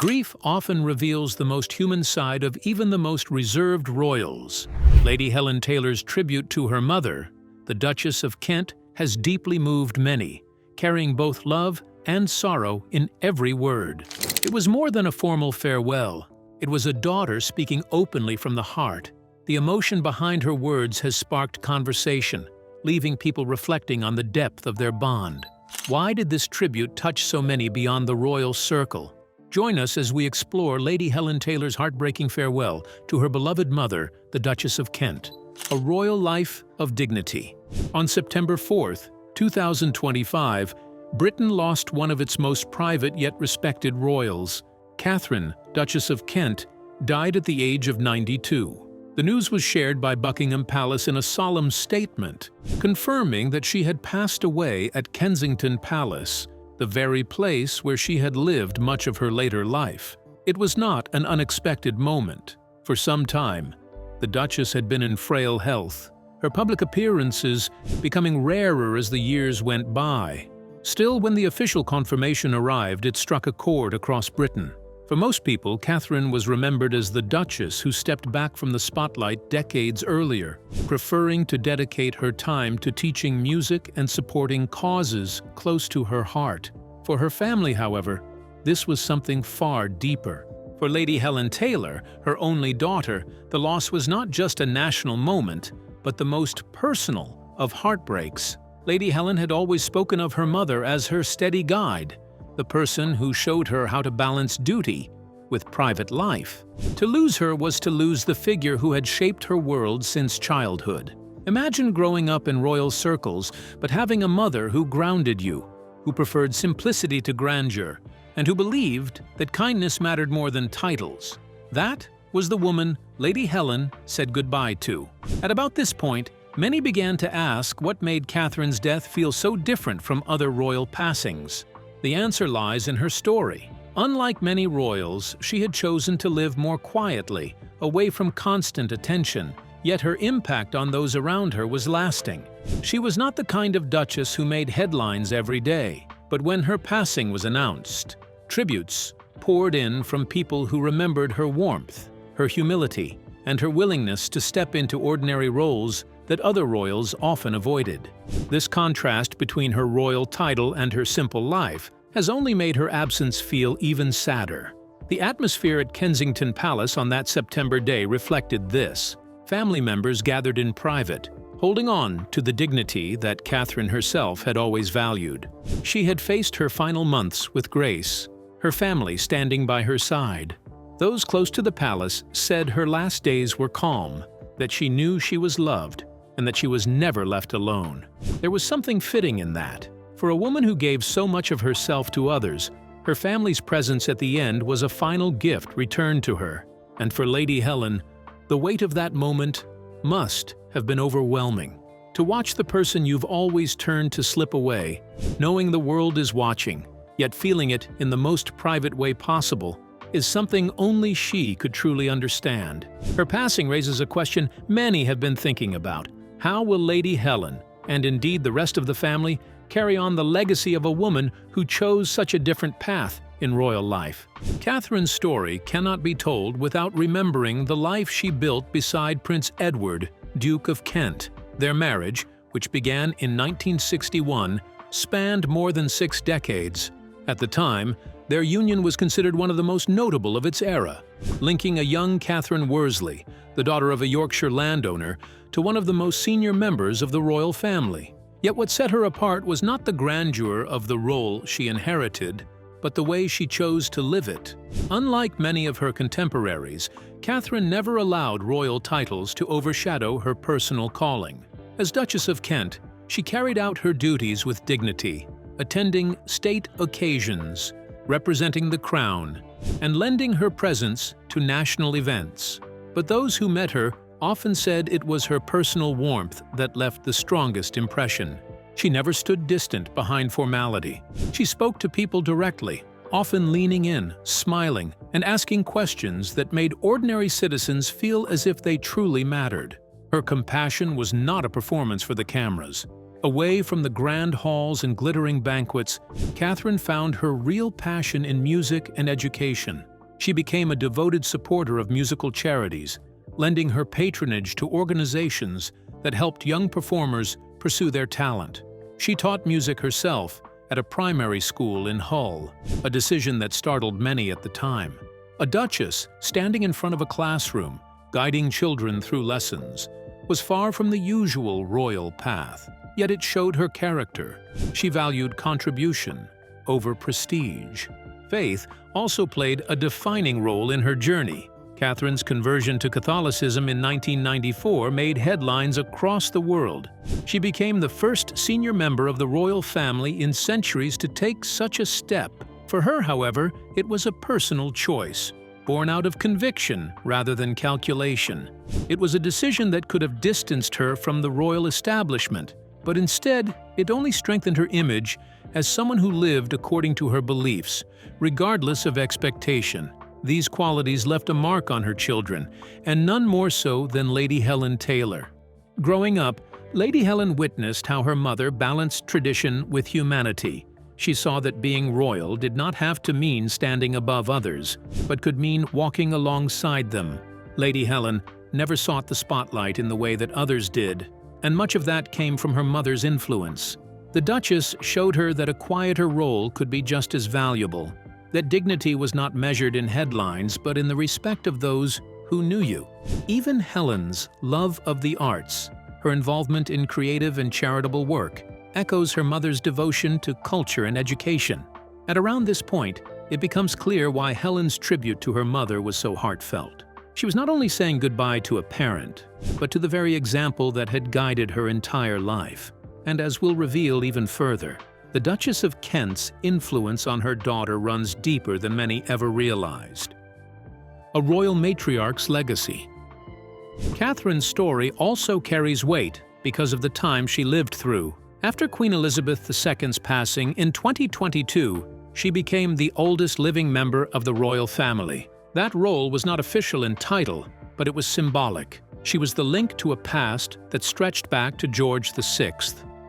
Grief often reveals the most human side of even the most reserved royals. Lady Helen Taylor's tribute to her mother, the Duchess of Kent, has deeply moved many, carrying both love and sorrow in every word. It was more than a formal farewell. It was a daughter speaking openly from the heart. The emotion behind her words has sparked conversation, leaving people reflecting on the depth of their bond. Why did this tribute touch so many beyond the royal circle? Join us as we explore Lady Helen Taylor's heartbreaking farewell to her beloved mother, the Duchess of Kent. A royal life of dignity. On September 4, 2025, Britain lost one of its most private yet respected royals. Catherine, Duchess of Kent, died at the age of 92. The news was shared by Buckingham Palace in a solemn statement, confirming that she had passed away at Kensington Palace, the very place where she had lived much of her later life. It was not an unexpected moment. For some time, the Duchess had been in frail health, her public appearances becoming rarer as the years went by. Still, when the official confirmation arrived, it struck a chord across Britain. For most people, Catherine was remembered as the Duchess who stepped back from the spotlight decades earlier, preferring to dedicate her time to teaching music and supporting causes close to her heart. For her family, however, this was something far deeper. For Lady Helen Taylor, her only daughter, the loss was not just a national moment, but the most personal of heartbreaks. Lady Helen had always spoken of her mother as her steady guide, the person who showed her how to balance duty with private life. To lose her was to lose the figure who had shaped her world since childhood. Imagine growing up in royal circles, but having a mother who grounded you, who preferred simplicity to grandeur, and who believed that kindness mattered more than titles. That was the woman Lady Helen said goodbye to. At about this point, many began to ask what made Catherine's death feel so different from other royal passings. The answer lies in her story. Unlike many royals, she had chosen to live more quietly, away from constant attention, yet her impact on those around her was lasting. She was not the kind of duchess who made headlines every day, but when her passing was announced, tributes poured in from people who remembered her warmth, her humility, and her willingness to step into ordinary roles that other royals often avoided. This contrast between her royal title and her simple life has only made her absence feel even sadder. The atmosphere at Kensington Palace on that September day reflected this. Family members gathered in private, holding on to the dignity that Catherine herself had always valued. She had faced her final months with grace, her family standing by her side. Those close to the palace said her last days were calm, that she knew she was loved, and that she was never left alone. There was something fitting in that. For a woman who gave so much of herself to others, her family's presence at the end was a final gift returned to her. And for Lady Helen, the weight of that moment must have been overwhelming. To watch the person you've always turned to slip away, knowing the world is watching, yet feeling it in the most private way possible, is something only she could truly understand. Her passing raises a question many have been thinking about. How will Lady Helen, and indeed the rest of the family, carry on the legacy of a woman who chose such a different path in royal life? Catherine's story cannot be told without remembering the life she built beside Prince Edward, Duke of Kent. Their marriage, which began in 1961, spanned more than 6 decades. At the time, their union was considered one of the most notable of its era, linking a young Catherine Worsley, the daughter of a Yorkshire landowner, to one of the most senior members of the royal family. Yet what set her apart was not the grandeur of the role she inherited, but the way she chose to live it. Unlike many of her contemporaries, Catherine never allowed royal titles to overshadow her personal calling. As Duchess of Kent, she carried out her duties with dignity, attending state occasions, representing the crown, and lending her presence to national events. But those who met her often said it was her personal warmth that left the strongest impression. She never stood distant behind formality. She spoke to people directly, often leaning in, smiling, and asking questions that made ordinary citizens feel as if they truly mattered. Her compassion was not a performance for the cameras. Away from the grand halls and glittering banquets, Catherine found her real passion in music and education. She became a devoted supporter of musical charities, lending her patronage to organizations that helped young performers pursue their talent. She taught music herself at a primary school in Hull, a decision that startled many at the time. A duchess standing in front of a classroom, guiding children through lessons, was far from the usual royal path, yet it showed her character. She valued contribution over prestige. Faith also played a defining role in her journey. Catherine's conversion to Catholicism in 1994 made headlines across the world. She became the first senior member of the royal family in centuries to take such a step. For her, however, it was a personal choice, born out of conviction rather than calculation. It was a decision that could have distanced her from the royal establishment, but instead, it only strengthened her image as someone who lived according to her beliefs, regardless of expectation. These qualities left a mark on her children, and none more so than Lady Helen Taylor. Growing up, Lady Helen witnessed how her mother balanced tradition with humanity. She saw that being royal did not have to mean standing above others, but could mean walking alongside them. Lady Helen never sought the spotlight in the way that others did, and much of that came from her mother's influence. The Duchess showed her that a quieter role could be just as valuable, that dignity was not measured in headlines but in the respect of those who knew you. Even Helen's love of the arts, her involvement in creative and charitable work, echoes her mother's devotion to culture and education. At around this point, it becomes clear why Helen's tribute to her mother was so heartfelt. She was not only saying goodbye to a parent, but to the very example that had guided her entire life. And as we'll reveal even further, the Duchess of Kent's influence on her daughter runs deeper than many ever realized. A royal matriarch's legacy. Catherine's story also carries weight because of the time she lived through. After Queen Elizabeth II's passing in 2022, she became the oldest living member of the royal family. That role was not official in title, but it was symbolic. She was the link to a past that stretched back to George VI,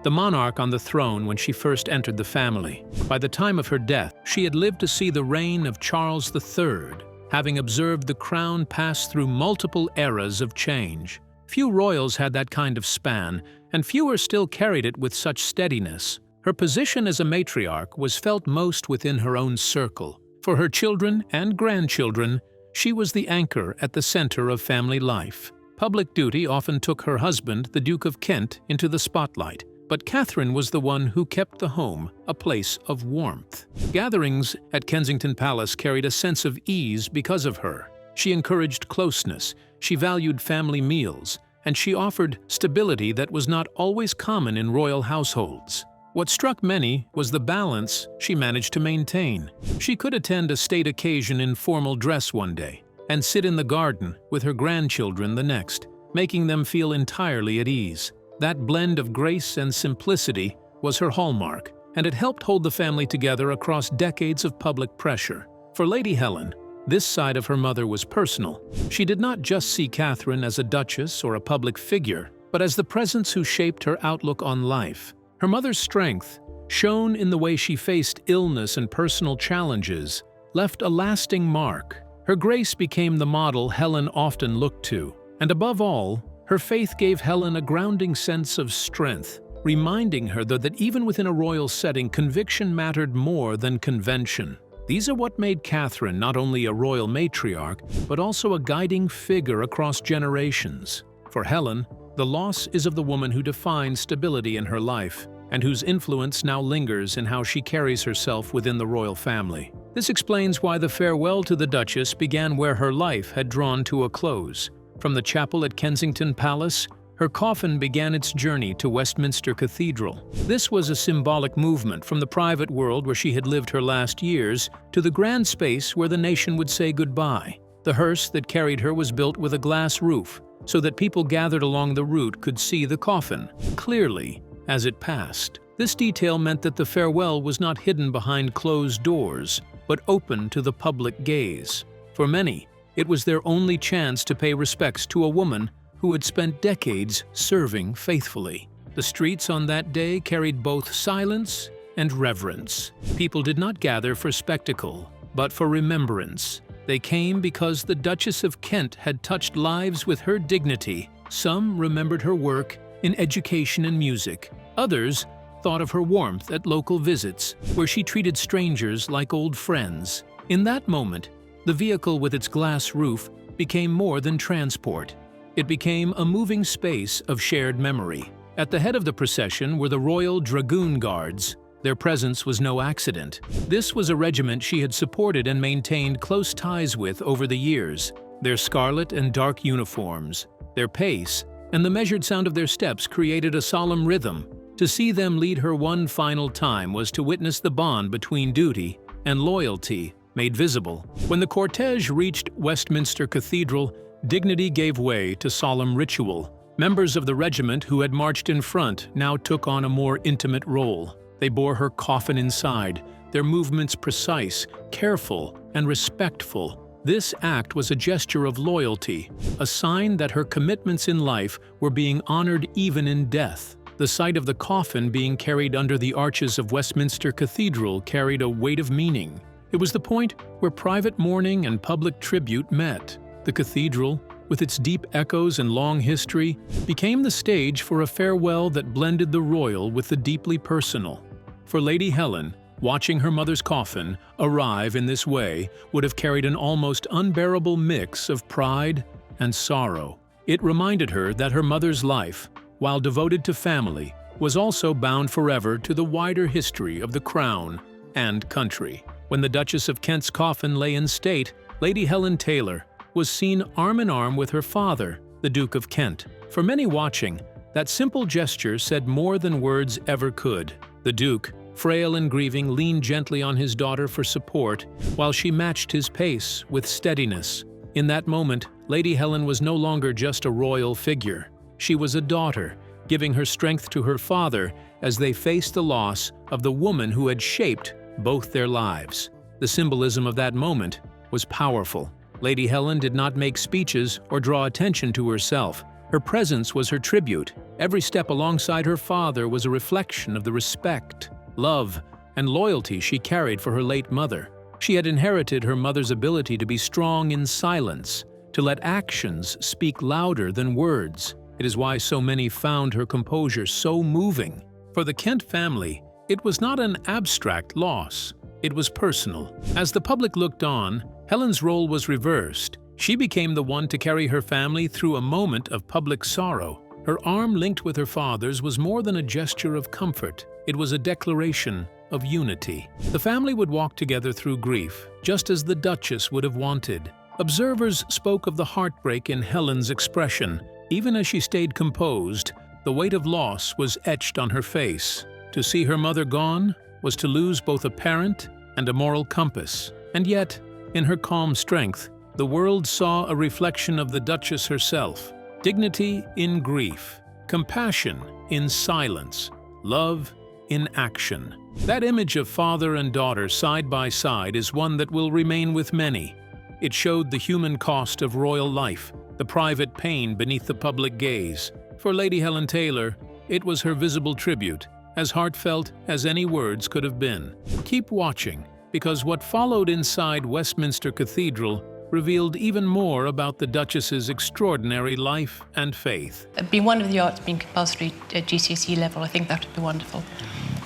the monarch on the throne when she first entered the family. By the time of her death, she had lived to see the reign of Charles III, having observed the crown pass through multiple eras of change. Few royals had that kind of span, and fewer still carried it with such steadiness. Her position as a matriarch was felt most within her own circle. For her children and grandchildren, she was the anchor at the center of family life. Public duty often took her husband, the Duke of Kent, into the spotlight, but Catherine was the one who kept the home a place of warmth. Gatherings at Kensington Palace carried a sense of ease because of her. She encouraged closeness, she valued family meals, and she offered stability that was not always common in royal households. What struck many was the balance she managed to maintain. She could attend a state occasion in formal dress one day and sit in the garden with her grandchildren the next, making them feel entirely at ease. That blend of grace and simplicity was her hallmark, and it helped hold the family together across decades of public pressure. For Lady Helen, this side of her mother was personal. She did not just see Catherine as a duchess or a public figure, but as the presence who shaped her outlook on life. Her mother's strength, shown in the way she faced illness and personal challenges, left a lasting mark. Her grace became the model Helen often looked to, and above all, her faith gave Helen a grounding sense of strength, reminding her that even within a royal setting, conviction mattered more than convention. These are what made Catherine not only a royal matriarch, but also a guiding figure across generations. For Helen, the loss is of the woman who defined stability in her life, and whose influence now lingers in how she carries herself within the royal family. This explains why the farewell to the Duchess began where her life had drawn to a close. From the chapel at Kensington Palace, her coffin began its journey to Westminster Cathedral. This was a symbolic movement from the private world where she had lived her last years to the grand space where the nation would say goodbye. The hearse that carried her was built with a glass roof, so that people gathered along the route could see the coffin clearly as it passed. This detail meant that the farewell was not hidden behind closed doors, but open to the public gaze. For many, it was their only chance to pay respects to a woman who had spent decades serving faithfully. The streets on that day carried both silence and reverence. People did not gather for spectacle, but for remembrance. They came because the Duchess of Kent had touched lives with her dignity. Some remembered her work in education and music. Others thought of her warmth at local visits, where she treated strangers like old friends. In that moment, the vehicle with its glass roof became more than transport. It became a moving space of shared memory. At the head of the procession were the Royal Dragoon Guards. Their presence was no accident. This was a regiment she had supported and maintained close ties with over the years. Their scarlet and dark uniforms, their pace, and the measured sound of their steps created a solemn rhythm. To see them lead her one final time was to witness the bond between duty and loyalty made visible. When the cortege reached Westminster Cathedral, dignity gave way to solemn ritual. Members of the regiment who had marched in front now took on a more intimate role. They bore her coffin inside, their movements precise, careful, and respectful. This act was a gesture of loyalty, a sign that her commitments in life were being honored even in death. The sight of the coffin being carried under the arches of Westminster Cathedral carried a weight of meaning. It was the point where private mourning and public tribute met. The cathedral, with its deep echoes and long history, became the stage for a farewell that blended the royal with the deeply personal. For Lady Helen, watching her mother's coffin arrive in this way would have carried an almost unbearable mix of pride and sorrow. It reminded her that her mother's life, while devoted to family, was also bound forever to the wider history of the crown and country. When the Duchess of Kent's coffin lay in state, Lady Helen Taylor was seen arm in arm with her father, the Duke of Kent. For many watching, that simple gesture said more than words ever could. The Duke, frail and grieving, leaned gently on his daughter for support, while she matched his pace with steadiness. In that moment, Lady Helen was no longer just a royal figure. She was a daughter, giving her strength to her father as they faced the loss of the woman who had shaped both their lives. The symbolism of that moment was powerful. Lady Helen did not make speeches or draw attention to herself. Her presence was her tribute. Every step alongside her father was a reflection of the respect, love, and loyalty she carried for her late mother. She had inherited her mother's ability to be strong in silence, to let actions speak louder than words. It is why so many found her composure so moving. For the Kent family, it was not an abstract loss. It was personal. As the public looked on, Helen's role was reversed. She became the one to carry her family through a moment of public sorrow. Her arm linked with her father's was more than a gesture of comfort. It was a declaration of unity. The family would walk together through grief, just as the Duchess would have wanted. Observers spoke of the heartbreak in Helen's expression. Even as she stayed composed, the weight of loss was etched on her face. To see her mother gone was to lose both a parent and a moral compass. And yet, in her calm strength, the world saw a reflection of the Duchess herself. Dignity in grief, compassion in silence, love in action. That image of father and daughter side by side is one that will remain with many. It showed the human cost of royal life, the private pain beneath the public gaze. For Lady Helen Taylor, it was her visible tribute, as heartfelt as any words could have been. Keep watching, because what followed inside Westminster Cathedral revealed even more about the Duchess's extraordinary life and faith. Being one of the arts being compulsory at GCSE level, I think that would be wonderful.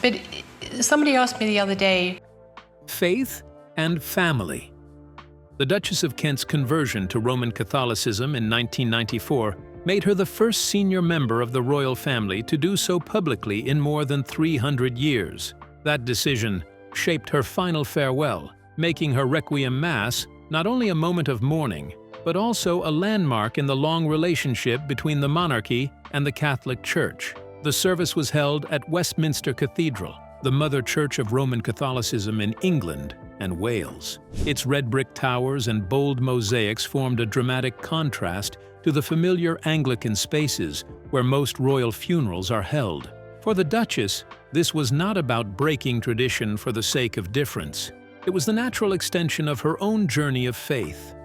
But somebody asked me the other day... Faith and family. The Duchess of Kent's conversion to Roman Catholicism in 1994 made her the first senior member of the royal family to do so publicly in more than 300 years. That decision shaped her final farewell, making her Requiem Mass not only a moment of mourning, but also a landmark in the long relationship between the monarchy and the Catholic Church. The service was held at Westminster Cathedral, the mother church of Roman Catholicism in England and Wales. Its red brick towers and bold mosaics formed a dramatic contrast to the familiar Anglican spaces where most royal funerals are held. For the Duchess, this was not about breaking tradition for the sake of difference. It was the natural extension of her own journey of faith.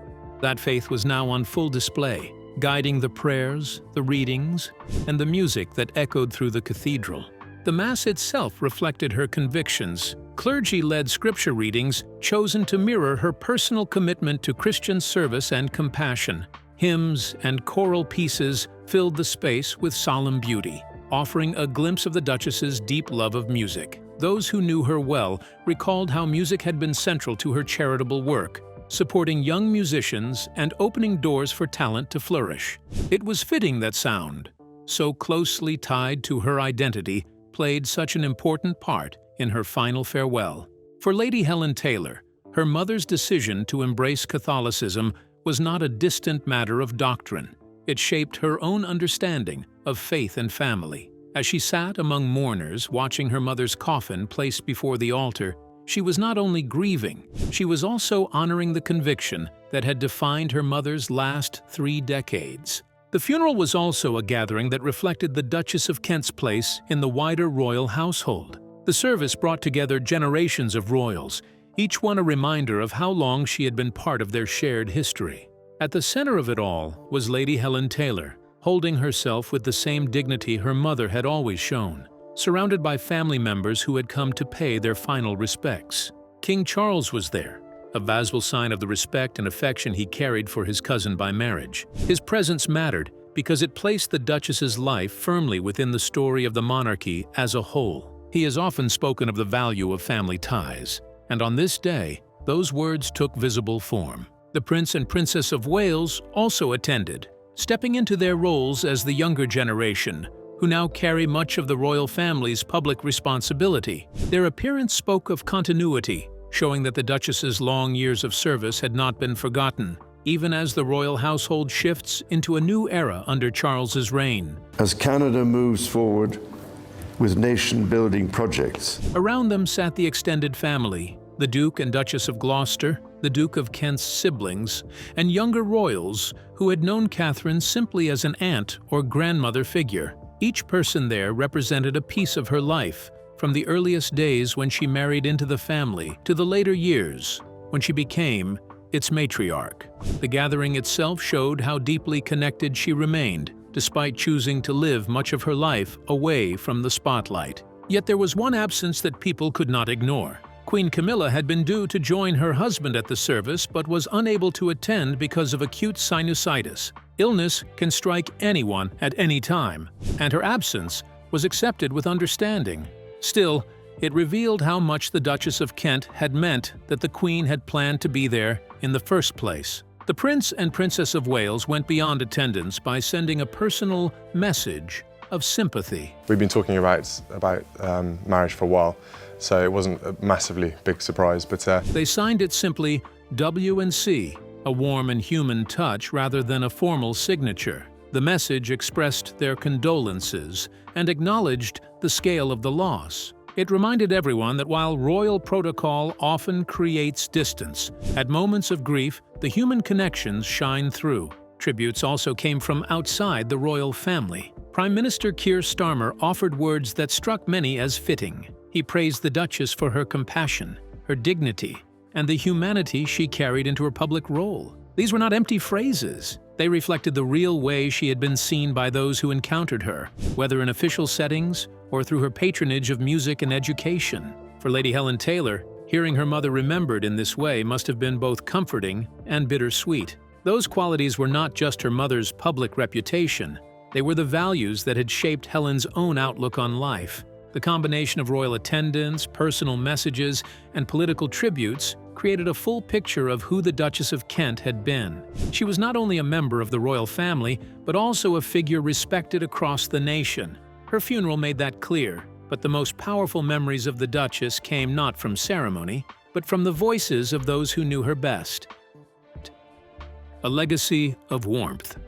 That faith was now on full display, guiding the prayers, the readings, and the music that echoed through the cathedral. The Mass itself reflected her convictions, clergy-led scripture readings chosen to mirror her personal commitment to Christian service and compassion. Hymns and choral pieces filled the space with solemn beauty, offering a glimpse of the Duchess's deep love of music. Those who knew her well recalled how music had been central to her charitable work, supporting young musicians and opening doors for talent to flourish. It was fitting that sound, so closely tied to her identity, played such an important part in her final farewell. For Lady Helen Taylor, her mother's decision to embrace Catholicism was not a distant matter of doctrine. It shaped her own understanding of faith and family. As she sat among mourners watching her mother's coffin placed before the altar, she was not only grieving, she was also honoring the conviction that had defined her mother's last 3 decades. The funeral was also a gathering that reflected the Duchess of Kent's place in the wider royal household. The service brought together generations of royals, each one a reminder of how long she had been part of their shared history. At the center of it all was Lady Helen Taylor, holding herself with the same dignity her mother had always shown, surrounded by family members who had come to pay their final respects. King Charles was there, a visible sign of the respect and affection he carried for his cousin by marriage. His presence mattered because it placed the Duchess's life firmly within the story of the monarchy as a whole. He has often spoken of the value of family ties, and on this day, those words took visible form. The Prince and Princess of Wales also attended, stepping into their roles as the younger generation, who now carry much of the royal family's public responsibility. Their appearance spoke of continuity, showing that the Duchess's long years of service had not been forgotten, even as the royal household shifts into a new era under Charles's reign. As Canada moves forward with nation-building projects. Around them sat the extended family, the Duke and Duchess of Gloucester, the Duke of Kent's siblings, and younger royals who had known Catherine simply as an aunt or grandmother figure. Each person there represented a piece of her life, from the earliest days when she married into the family to the later years when she became its matriarch. The gathering itself showed how deeply connected she remained, despite choosing to live much of her life away from the spotlight. Yet there was one absence that people could not ignore. Queen Camilla had been due to join her husband at the service but was unable to attend because of acute sinusitis. Illness can strike anyone at any time, and her absence was accepted with understanding. Still, it revealed how much the Duchess of Kent had meant that the Queen had planned to be there in the first place. The Prince and Princess of Wales went beyond attendance by sending a personal message of sympathy. We've been talking about marriage for a while, so it wasn't a massively big surprise, but they signed it simply W&C, a warm and human touch rather than a formal signature. The message expressed their condolences and acknowledged the scale of the loss. It reminded everyone that while royal protocol often creates distance, at moments of grief, the human connections shine through. Tributes also came from outside the royal family. Prime Minister Keir Starmer offered words that struck many as fitting. He praised the Duchess for her compassion, her dignity, and the humanity she carried into her public role. These were not empty phrases. They reflected the real way she had been seen by those who encountered her, whether in official settings or through her patronage of music and education. For Lady Helen Taylor, hearing her mother remembered in this way must have been both comforting and bittersweet. Those qualities were not just her mother's public reputation, they were the values that had shaped Helen's own outlook on life. The combination of royal attendance, personal messages, and political tributes created a full picture of who the Duchess of Kent had been. She was not only a member of the royal family, but also a figure respected across the nation. Her funeral made that clear, but the most powerful memories of the Duchess came not from ceremony, but from the voices of those who knew her best. A legacy of warmth.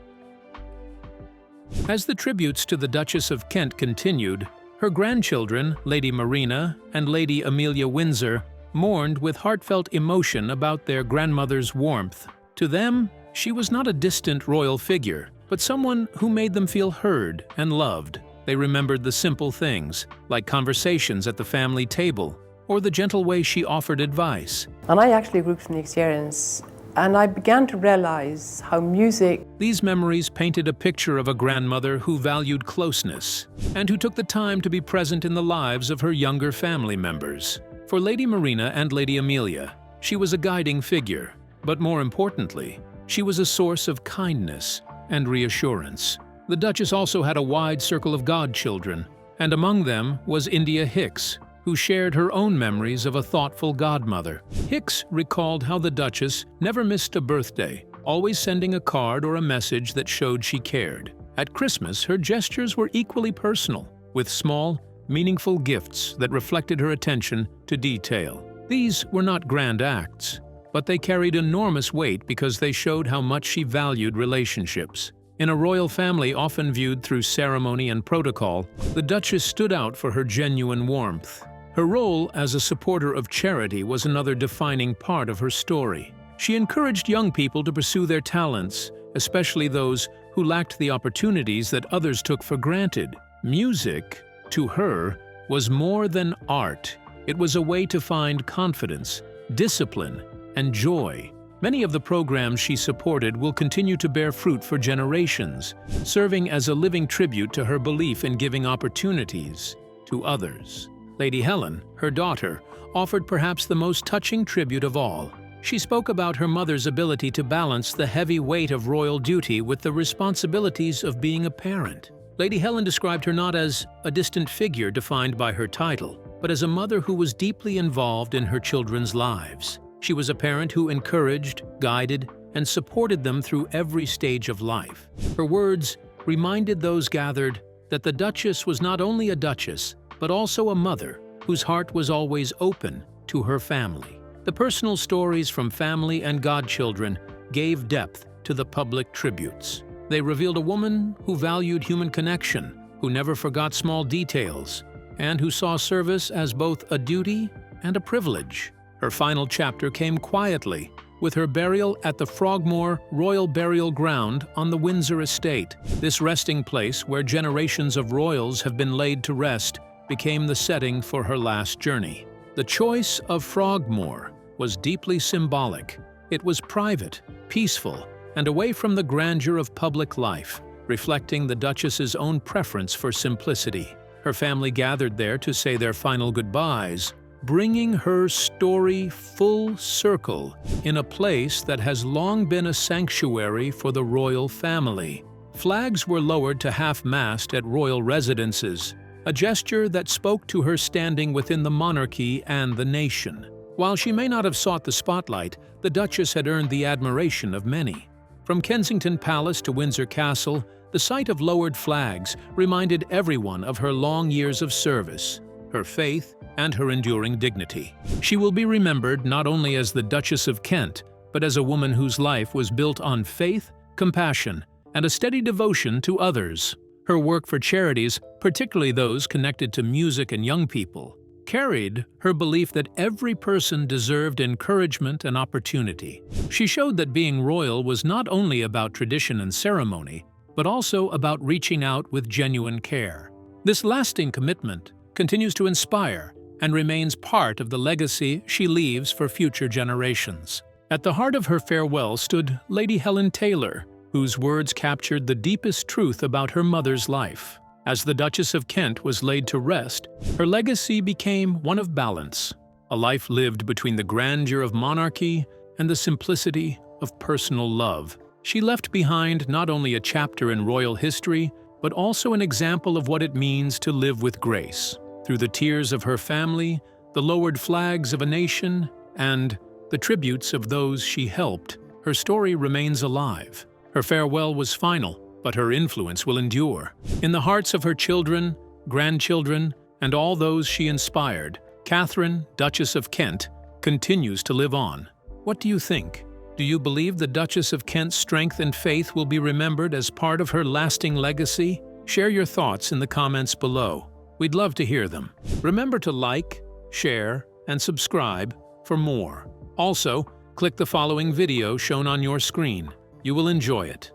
As the tributes to the Duchess of Kent continued, her grandchildren, Lady Marina and Lady Amelia Windsor, mourned with heartfelt emotion about their grandmother's warmth. To them, she was not a distant royal figure, but someone who made them feel heard and loved. They remembered the simple things, like conversations at the family table, or the gentle way she offered advice. And I actually grew from the experience And I began to realize how music. These memories painted a picture of a grandmother who valued closeness and who took the time to be present in the lives of her younger family members. For Lady Marina and Lady Amelia, she was a guiding figure, but more importantly, she was a source of kindness and reassurance. The Duchess also had a wide circle of godchildren, and among them was India Hicks, who shared her own memories of a thoughtful godmother. Hicks recalled how the Duchess never missed a birthday, always sending a card or a message that showed she cared. At Christmas, her gestures were equally personal, with small, meaningful gifts that reflected her attention to detail. These were not grand acts, but they carried enormous weight because they showed how much she valued relationships. In a royal family often viewed through ceremony and protocol, the Duchess stood out for her genuine warmth. Her role as a supporter of charity was another defining part of her story. She encouraged young people to pursue their talents, especially those who lacked the opportunities that others took for granted. Music, to her, was more than art. It was a way to find confidence, discipline, and joy. Many of the programs she supported will continue to bear fruit for generations, serving as a living tribute to her belief in giving opportunities to others. Lady Helen, her daughter, offered perhaps the most touching tribute of all. She spoke about her mother's ability to balance the heavy weight of royal duty with the responsibilities of being a parent. Lady Helen described her not as a distant figure defined by her title, but as a mother who was deeply involved in her children's lives. She was a parent who encouraged, guided, and supported them through every stage of life. Her words reminded those gathered that the Duchess was not only a duchess, but also a mother whose heart was always open to her family. The personal stories from family and godchildren gave depth to the public tributes. They revealed a woman who valued human connection, who never forgot small details, and who saw service as both a duty and a privilege. Her final chapter came quietly, with her burial at the Frogmore Royal Burial Ground on the Windsor estate. This resting place, where generations of royals have been laid to rest, became the setting for her last journey. The choice of Frogmore was deeply symbolic. It was private, peaceful, and away from the grandeur of public life, reflecting the Duchess's own preference for simplicity. Her family gathered there to say their final goodbyes, bringing her story full circle in a place that has long been a sanctuary for the royal family. Flags were lowered to half-mast at royal residences, a gesture that spoke to her standing within the monarchy and the nation. While she may not have sought the spotlight, the Duchess had earned the admiration of many. From Kensington Palace to Windsor Castle, the sight of lowered flags reminded everyone of her long years of service, her faith, and her enduring dignity. She will be remembered not only as the Duchess of Kent, but as a woman whose life was built on faith, compassion, and a steady devotion to others. Her work for charities, particularly those connected to music and young people, carried her belief that every person deserved encouragement and opportunity. She showed that being royal was not only about tradition and ceremony, but also about reaching out with genuine care. This lasting commitment continues to inspire and remains part of the legacy she leaves for future generations. At the heart of her farewell stood Lady Helen Taylor, whose words captured the deepest truth about her mother's life. As the Duchess of Kent was laid to rest, her legacy became one of balance, a life lived between the grandeur of monarchy and the simplicity of personal love. She left behind not only a chapter in royal history, but also an example of what it means to live with grace. Through the tears of her family, the lowered flags of a nation, and the tributes of those she helped, her story remains alive. Her farewell was final, but her influence will endure. In the hearts of her children, grandchildren, and all those she inspired, Catherine, Duchess of Kent, continues to live on. What do you think? Do you believe the Duchess of Kent's strength and faith will be remembered as part of her lasting legacy? Share your thoughts in the comments below. We'd love to hear them. Remember to like, share, and subscribe for more. Also, click the following video shown on your screen. You will enjoy it.